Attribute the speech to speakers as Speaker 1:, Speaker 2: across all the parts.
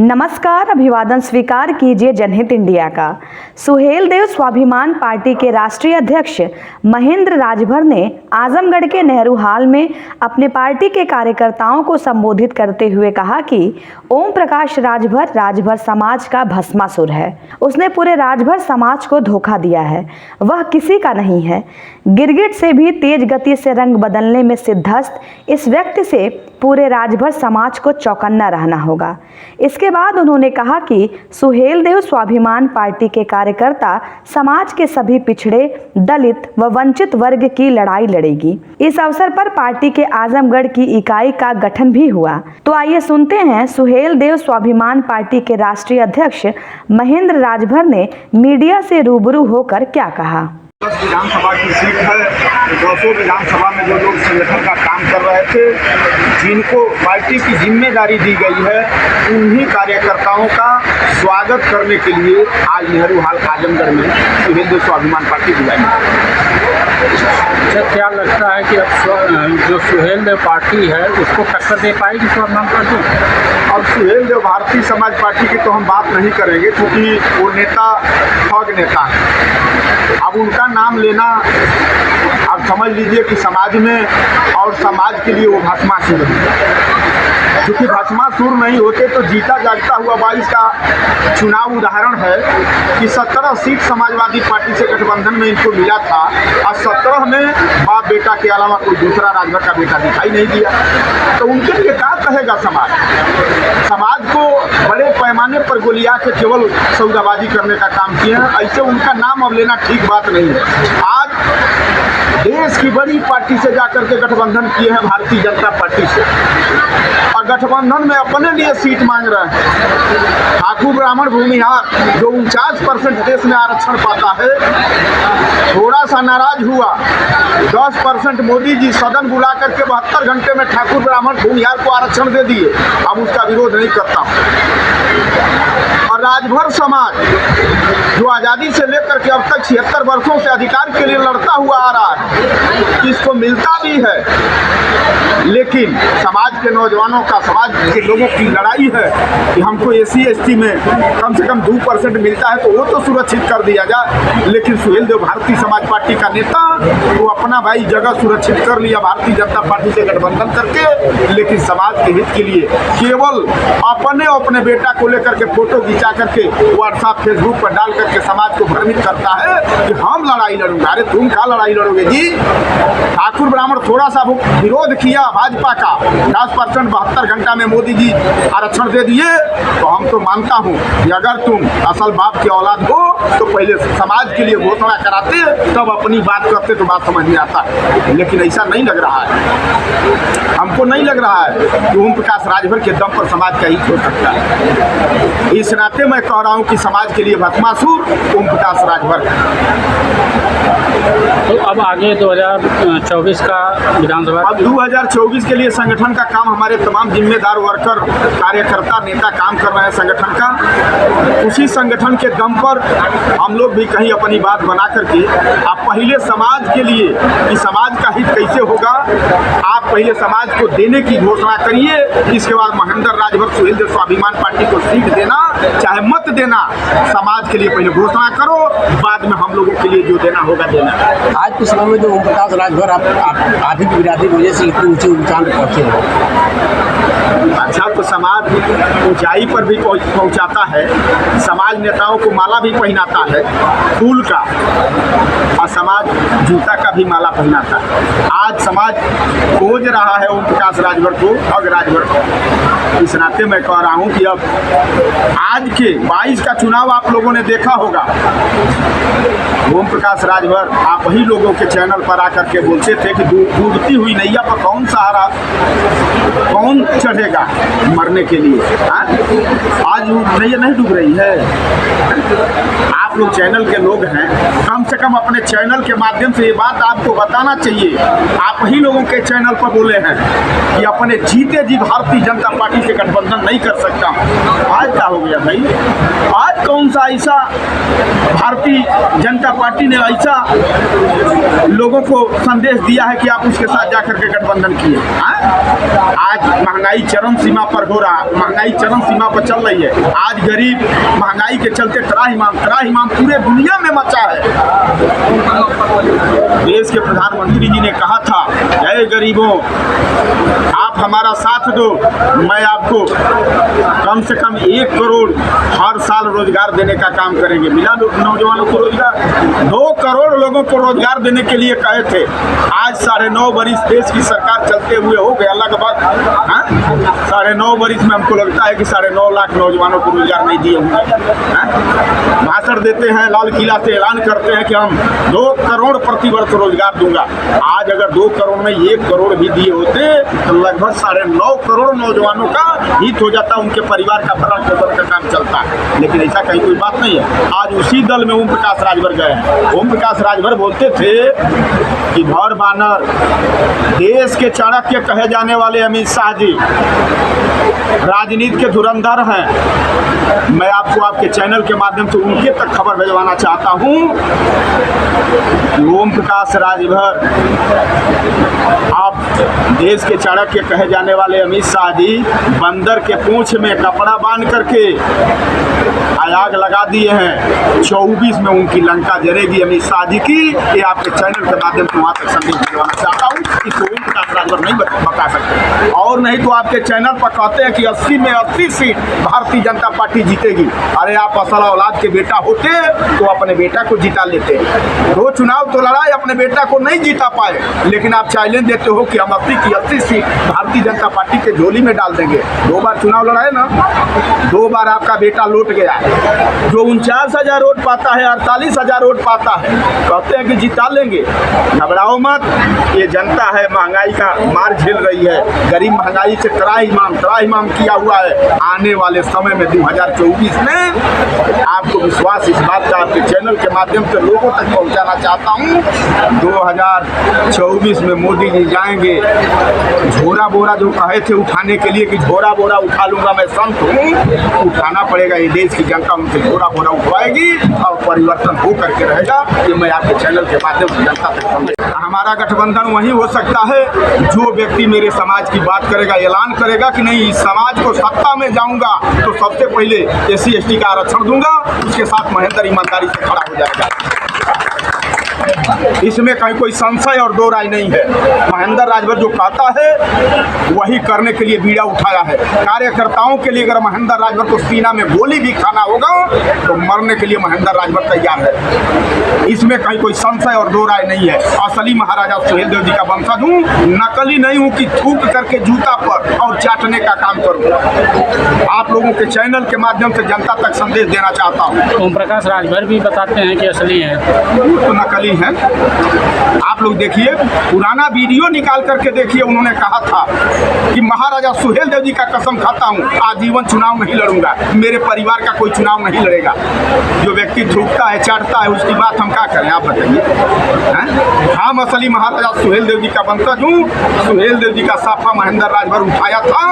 Speaker 1: नमस्कार, अभिवादन स्वीकार कीजिए जनहित इंडिया का। सुहेलदेव स्वाभिमान पार्टी के राष्ट्रीय अध्यक्ष महेंद्र राजभर ने आजमगढ़ के नेहरू हाल में अपने पार्टी के कार्यकर्ताओं को संबोधित करते हुए कहा कि ओम प्रकाश राजभर समाज का भस्मासुर है। उसने पूरे राजभर समाज को धोखा दिया है। वह किसी का नहीं है। गिरगिट से भी तेज गति से रंग बदलने में सिद्धस्त इस व्यक्ति से पूरे राजभर समाज को चौकन्ना रहना होगा। इसके बाद उन्होंने कहा कि सुहेलदेव स्वाभिमान पार्टी के कार्यकर्ता समाज के सभी पिछड़े, दलित व वंचित वर्ग की लड़ाई लड़ेगी। इस अवसर पर पार्टी के आजमगढ़ की इकाई का गठन भी हुआ। तो आइए सुनते हैं सुहेलदेव स्वाभिमान पार्टी के राष्ट्रीय अध्यक्ष महेंद्र राजभर ने मीडिया से रूबरू होकर क्या कहा।
Speaker 2: 10 विधानसभा की सीट है। 200 विधानसभा में जो लोग संगठन का काम कर रहे थे, जिनको पार्टी की जिम्मेदारी दी गई है, उन्हीं कार्यकर्ताओं का स्वागत करने के लिए आज नेहरू हाल आजमगढ़ में सुहेलदेव स्वाभिमान पार्टी बुलाई।
Speaker 3: अच्छा, क्या लगता है कि अब जो सुहेलदेव पार्टी है उसको टक्कर दे पाएगी स्वाभिमान पार्टी?
Speaker 2: अब सुहेलदेव भारतीय समाज पार्टी की तो हम बात नहीं करेंगे, क्योंकि वो नेता ठग नेता है। अब उनका नाम लेना, आप समझ लीजिए कि समाज में और समाज के लिए वो भस्मासुर है। क्योंकि भस्मासुर नहीं होते तो जीता जागता हुआ 22 का चुनाव उदाहरण है कि 17 सीट समाजवादी पार्टी से गठबंधन में इनको मिला था और 17 में बाप बेटा के अलावा कोई दूसरा राजभर का बेटा दिखाई नहीं दिया। तो उनके लिए क्या कहेगा समाज? समाज को बड़े पैमाने पर गोलियां के केवल सौदाबाजी करने का काम किए हैं। ऐसे उनका नाम अब लेना ठीक बात नहीं है। आज देश की बड़ी पार्टी से जाकर के गठबंधन किए हैं भारतीय जनता पार्टी से, और गठबंधन में अपने लिए सीट मांग रहे हैं। ठाकुर ब्राह्मण भूमिहार जो 49% देश में आरक्षण पाता है, थोड़ा सा नाराज हुआ। 10% मोदी जी सदन बुला करके 72 घंटे में ठाकुर ब्राह्मण भूमिहार को आरक्षण दे दिए। अब उसका विरोध नहीं करता हूँ। और राजभर समाज जो आज़ादी से लेकर के अब तक 76 वर्षों से अधिकार के लिए लड़ता हुआ आ रहा है, इसको मिलता भी है, लेकिन समाज के नौजवानों का, समाज के लोगों की लड़ाई है कि हमको SC ST में कम से कम 2% मिलता है, तो वो तो सुरक्षित कर दिया जाए। लेकिन सुहेलदेव भारतीय समाज पार्टी का नेता वो अपना भाई जगह सुरक्षित कर लिया भारतीय जनता पार्टी से गठबंधन करके, लेकिन समाज के हित के लिए केवल अपने बेटा को लेकर के फोटो खिंचा करके व्हाट्सएप फेसबुक पर डाल करके समाज को भ्रमित करता है कि हम लड़ाई लड़ूंगा। अरे तुम क्या लड़ाई लड़ोगे जी? ठाकुर ब्राह्मण थोड़ा सा विरोध किया भाजपा का, 10% 72 घंटा में मोदी जी आरक्षण दे दिए, तो हम तो मानता हूँ कि अगर तुम असल बाप की औलाद हो तो पहले समाज के लिए घोषणा कराते, तब अपनी बात करते तो बात समझ में आता। लेकिन ऐसा नहीं लग रहा है, हमको नहीं लग रहा है कि ओम प्रकाश राजभर के दम पर समाज का हित हो सकता है। इस नाते मैं कह रहा हूँ कि समाज के लिए भस्मासुर ओम प्रकाश राजभर।
Speaker 3: तो अब आगे 2024 का विधानसभा,
Speaker 2: अब 2024 के लिए संगठन का काम, हमारे तमाम जिम्मेदार वर्कर, कार्यकर्ता, नेता काम कर रहे हैं संगठन का। उसी संगठन के दम पर हम लोग भी कहीं अपनी बात बना करके, आप पहले समाज के लिए कि समाज का हित कैसे होगा, आप पहले समाज को देने की घोषणा करिए। इसके बाद महेंद्र राजभर सुहेलदेव स्वाभिमान पार्टी को सीट देना चाहे मत देना, समाज के लिए पहले घोषणा करो, बाद में हम लोगों के लिए जो देना होगा देना।
Speaker 4: आज के समय में जो ओम प्रकाश राजभर आर्थिक बिरादरी की वजह से इतनी ऊंचे उच्चांक पहुँचे हैं।
Speaker 2: अच्छा, तो समाज ऊंचाई पर भी पहुंचाता है, समाज नेताओं को माला भी पहनाता है फूल का, और समाज जूता का भी माला पहनाता है। आज समाज खोज रहा है ओम प्रकाश राजभर को, ठग राजभर को। इस नाते मैं कह रहा हूं कि अब आज के 22 का चुनाव आप लोगों ने देखा होगा। ओम प्रकाश राजभर आप ही लोगों के चैनल पर आकर के बोलते थे कि डूबती हुई नैया पर कौन सहारा, कौन चढ़ेगा मरने के लिए। आज नैया नहीं डूब रही है। आप आप लोग चैनल के लोग हैं, कम से कम अपने चैनल के माध्यम से ये बात आपको बताना चाहिए। आप ही लोगों के चैनल पर बोले हैं कि अपने जीते जी भारतीय जनता पार्टी से गठबंधन नहीं कर सकता। आज क्या हो गया भाई? आज कौन सा ऐसा भारतीय जनता पार्टी ने ऐसा लोगों को संदेश दिया है कि आप उसके साथ जाकर के गठबंधन किए? आज महंगाई चरम सीमा पर हो रहा, महंगाई चरम सीमा पर चल रही है। आज गरीब महंगाई के चलते त्राहिमाम पूरे दुनिया में मचा है। देश के प्रधानमंत्री जी ने कहा था, जय गरीबों आप हमारा साथ दो, मैं आपको कम से कम 1 करोड़ हर साल रोजगार देने का काम करेंगे। मिला नौजवानों को रोजगार? 2 करोड़ लोगों को रोजगार देने के लिए कहे थे। आज 9.5 बरिस देश की सरकार चलते हुए हो गया लगभग 9.5 बरिस में हमको लगता है कि 9.5 लाख नौजवानों को रोजगार नहीं दिए होंगे। भाषण देते हैं, लाल किला से ऐलान करते हैं कि हम 2 करोड़ प्रति वर्ष रोजगार दूंगा। आज अगर 2 करोड़ में 1 करोड़ भी दिए होते तो लगभग 9.5 करोड़ नौजवानों का हित हो जाता, उनके परिवार का भरण पोषण का काम चलता। लेकिन ऐसा कहीं कोई बात नहीं है। आज उसी दल में ओम प्रकाश राजभर गए हैं। ओम प्रकाश राजभर बोलते थे कि भर बानर देश के चाणक्य कहे जाने वाले अमित शाह जी राजनीति के धुरंधर हैं। मैं आपको आपके चैनल के माध्यम से उनके तक खबर भिजवाना चाहता हूं कि ओम प्रकाश राजभर आप देश के चाणक्य कहे जाने वाले अमित शाह जी बंदर के पूंछ में कपड़ा बांध करके आग लगा दिए हैं। 24 में उनकी लंका जलेगी अमित शाह जी की। ये आपके चैनल के माध्यम से वहाँ तक संदेश भिजवाना चाहता हूँ। इसको ओम प्रकाश राजभर नहीं बता सकते। और नहीं तो आपके चैनल पर कहते हैं कि 80 में 80 सीट भारतीय जनता पार्टी जीतेगी। अरे आप असल औलाद के बेटा होते तो अपने बेटा को जिता लेते। 2 चुनाव तो लड़ाए, अपने बेटा को नहीं जीता पाए, लेकिन आप चैलेंज देते हो कि हम 80 की 80 सीट भारतीय जनता पार्टी के झोली में डाल देंगे। 2 बार चुनाव लड़ाए ना, 2 बार आपका बेटा लौट गया। जो 49,000 वोट पाता है, 48,000 वोट पाता है, कहते हैं कि जिता लेंगे। घबराओ मत, ये जनता है महंगाई का मार झेल रही है। गरीब महंगाई से त्राहिमाम किया हुआ है। आने वाले समय में 2024 में आपको विश्वास इस बात का आपके चैनल के माध्यम से लोगों तक पहुंचाना चाहता हूं। 2024 में मोदी जी जाएंगे। झोरा बोरा जो कहे थे उठाने के लिए कि झोरा बोरा उठा लूंगा, मैं संत हूँ, उठाना पड़ेगा। ये देश की जनता उनसे झोरा बोरा उठवाएगी और परिवर्तन हो करके रहेगा। ये मैं आपके चैनल के माध्यम से जनता तक समझ। हमारा गठबंधन वही हो सकता है जो व्यक्ति मेरे समाज की बात करेगा, ऐलान करेगा कि नहीं इस समाज को सत्ता में जाऊंगा तो सबसे पहले SC ST का आरक्षण दूंगा, उसके साथ महेंद्र ईमानदारी से खड़ा हो जाएगा। इसमें कहीं कोई संशय और 2 राय नहीं है। महेंद्र राजभर जो कहता है वही करने के लिए बीड़ा उठाया है। कार्यकर्ताओं के लिए अगर महेंद्र राजभर को सीना में गोली भी खाना होगा तो मरने के लिए महेंद्र राजभर तैयार है। इसमें कहीं कोई संशय और 2 राय नहीं है। असली महाराजा सुहेलदेव जी का वंशज हूँ, नकली नहीं हूँ कि थूक करके जूता पर और चाटने का काम करूँ। आप लोगों के चैनल के माध्यम से जनता तक संदेश देना चाहता हूँ।
Speaker 3: ओम प्रकाश राजभर भी बताते हैं कि असली है,
Speaker 2: तो नकली है। आप लोग देखिए, पुराना वीडियो निकाल करके देखिए। उन्होंने कहा था कि महाराजा सुहेलदेव जी का कसम खाता हूँ आजीवन चुनाव नहीं लड़ूंगा, मेरे परिवार का कोई चुनाव नहीं लड़ेगा। जो व्यक्ति थूकता है, चाटता है, उसकी बात हम क्या करें आप बताइए। हम असली महाराजा सुहेलदेव जी का वंशज हूँ। सुहेलदेव जी का साफा महेंद्र राजभर उठाया था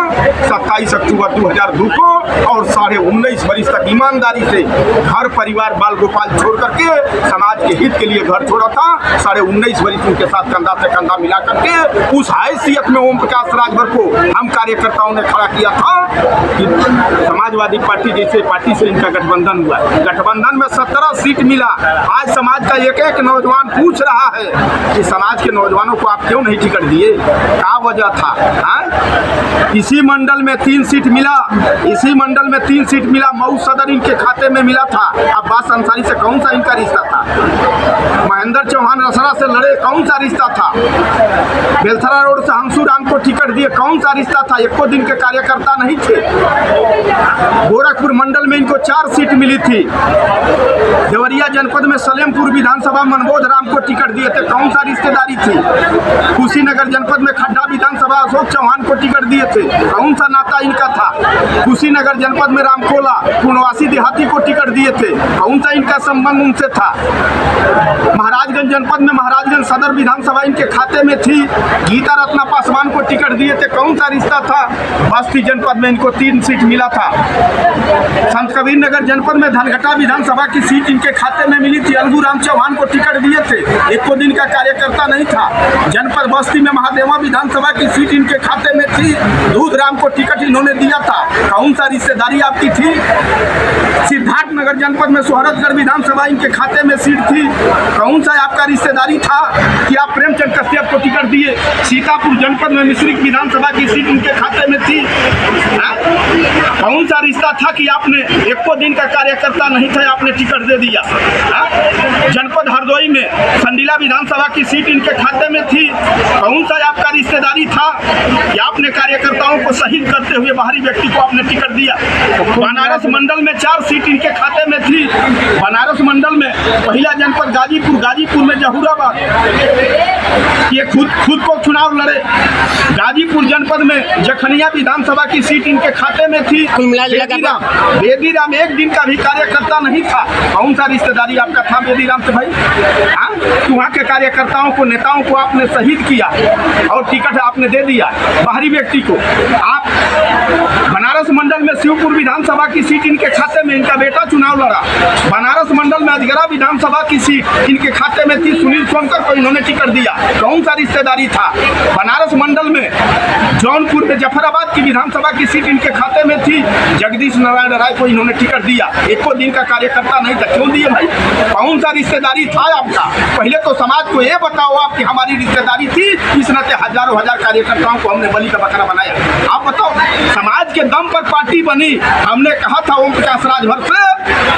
Speaker 2: 27 अक्टूबर 2002 को और 19.5 वर्ष तक ईमानदारी से घर परिवार बाल गोपाल छोड़ करके समाज के हित के लिए घर छोड़ा था। 19.5 वर्ष उनके साथ कंधा से कंधा मिला करके उस हैसियत में ओम प्रकाश राजभर को हम कार्यकर्ताओं ने खड़ा किया था कि समाजवादी पार्टी जैसे पार्टी से इनका गठबंधन हुआ। गठबंधन में 17 सीट मिला। आज समाज का एक नौजवान पूछ रहा है कि समाज के नौजवानों को आप क्यों नहीं टिकट दिए, क्या वजह था? इसी मंडल में 3 सीट मिला, इसी मंडल में 3 सीट मिला। मऊ सदर इनके खाते में मिला था। अब्बास अंसारी से कौन सा इनका रिश्ता था? महेंद्र चौहान रसड़ा से लड़े, कौन सा रिश्ता था? बेलथरा रोड से हंसू राम को टिकट दिए, कौन सा रिश्ता था? एको दिन के कार्यकर्ता नहीं थे। गोरखपुर मंडल में इनको 4 सीट मिली थी। देवरिया जनपद में सलेमपुर विधानसभा मनबोध राम को टिकट दिए थे, कौन सा रिश्तेदारी थी? कुशीनगर जनपद में खड्डा विधानसभा अशोक चौहान को टिकट दिए थे, कौन सा नाता इनका था? कुशीनगर जनपद में रामकोला पूर्णवासी देहाती को टिकट दिए थे, कौन सा इनका संबंध उनसे था? महाराजगंज जनपद में महाराजगंज सदर विधानसभा इनके खाते में थी। गीता रत्ना पासवान को टिकट दिए थे, कौन सा रिश्ता था? बस्ती जनपद में इनको 3 सीट मिला था। संत कबीर नगर जनपद में धनघटा विधानसभा की सीट इनके खाते में मिली थी। अलगू राम चौहान को टिकट दिए थे, एक को दिन का कार्यकर्ता नहीं था। जनपद बस्ती में महादेवा विधानसभा की सीट इनके खाते में थी। दूध राम को टिकट इन्होंने दिया था, कौन सा रिश्तेदारी आपकी थी? सिद्धार्थ नगर जनपद में सोहरतगढ़ विधानसभा इनके खाते में सीट थी, कौन सा आपका रिश्तेदारी था कि आप प्रेमचंद कश्यप को टिकट दिए? सीतापुर जनपद में मिश्रिक विधानसभा की सीट उनके खाते में थी। कौन सा रिश्ता था कि आपने एक को दिन का कार्यकर्ता नहीं था, आपने टिकट दे दिया? जनपद हरदोई में संडीला विधानसभा की सीट इनके खाते में थी, कौन सा आपका रिश्तेदारी था कि आपने कार्यकर्ताओं को शहीद करते हुए बाहरी व्यक्ति को आपने टिकट दिया? बनारस मंडल में 4 सीट इनके खाते में थी। बनारस मंडल में पहला जनपद गाजीपुर में जहूराबाद, ये खुद को चुनाव लड़े। गाजीपुर जनपद में जखनिया विधानसभा की सीट इनके खाते में थी। बेदीराम एक दिन का भी कार्यकर्ता नहीं था, कौन सा रिश्तेदारी आपका था बेदीराम से भाई? वहाँ के कार्यकर्ताओं को, नेताओं को आपने शहीद किया और टिकट आपने दे दिया बाहरी व्यक्ति को। आप बनारस मंडल में शिवपुर विधानसभा की सीट इनके खाते में इनका बेटा चुनाव लड़ा। बनारस मंडल में अजगरा विधानसभा की सीट इनके खाते में थी, सुनील सोनकर को इन्होंने टिकट दिया, कौन सा रिश्तेदारी था? बनारस मंडल में जौनपुर में जफराबाद की विधानसभा की सीट इनके खाते में थी, जगदीश नारायण राय को इन्होंने टिकट दिया, एक को दिन का कार्यकर्ता नहीं था, क्यों दिए भाई? कौन सा रिश्तेदारी था आपका? पहले तो समाज को ये बताओ आपकी हमारी रिश्तेदारी थी, इस नाते हजारों हजार कार्यकर्ताओं को हमने बलि का बकरा बनाया। आप बताओ, समाज के दम पर पार्टी बनी। हमने कहा था ओम प्रकाश राजभर से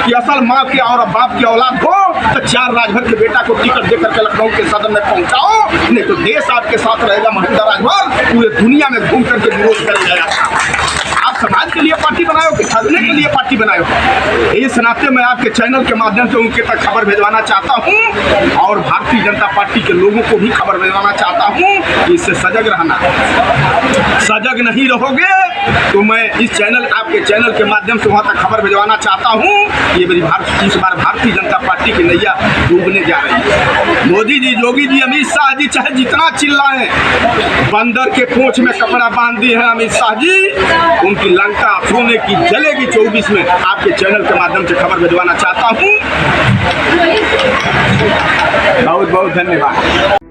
Speaker 2: कि असल माँ के और बाप की औलाद हो तो 4 राजभर के बेटा को टिकट देकर के लखनऊ के सदन में पहुंचाओ, नहीं तो देश आपके साथ रहेगा। महेंद्र राजभर पूरे दुनिया में घूम करके विरोध करेगा। आप समाज के लिए पार्टी बनाए हो कि ठगने के लिए पार्टी बनाए हो? इस नाते मैं आपके चैनल के माध्यम से उनके तक खबर भिजवाना चाहता हूं और भारतीय जनता पार्टी के लोगों को भी खबर भिजवाना चाहता हूं कि इससे सजग रहना। सजग नहीं रहोगे तो मैं आपके चैनल के माध्यम से वहां तक खबर भिजवाना चाहता हूं। ये मेरी इस बार भारतीय जनता पार्टी की नैया डूबने जा रही है। मोदी जी, योगी जी, अमित शाह जी चाहे जितना चिल्लाएं, बंदर के पूंछ में कपड़ा बांध दिए हैं अमित शाह जी, उनकी लंका सोने की जलेगी 24 में। आपके चैनल के माध्यम से खबर भिजवाना चाहता हूं। बहुत बहुत धन्यवाद।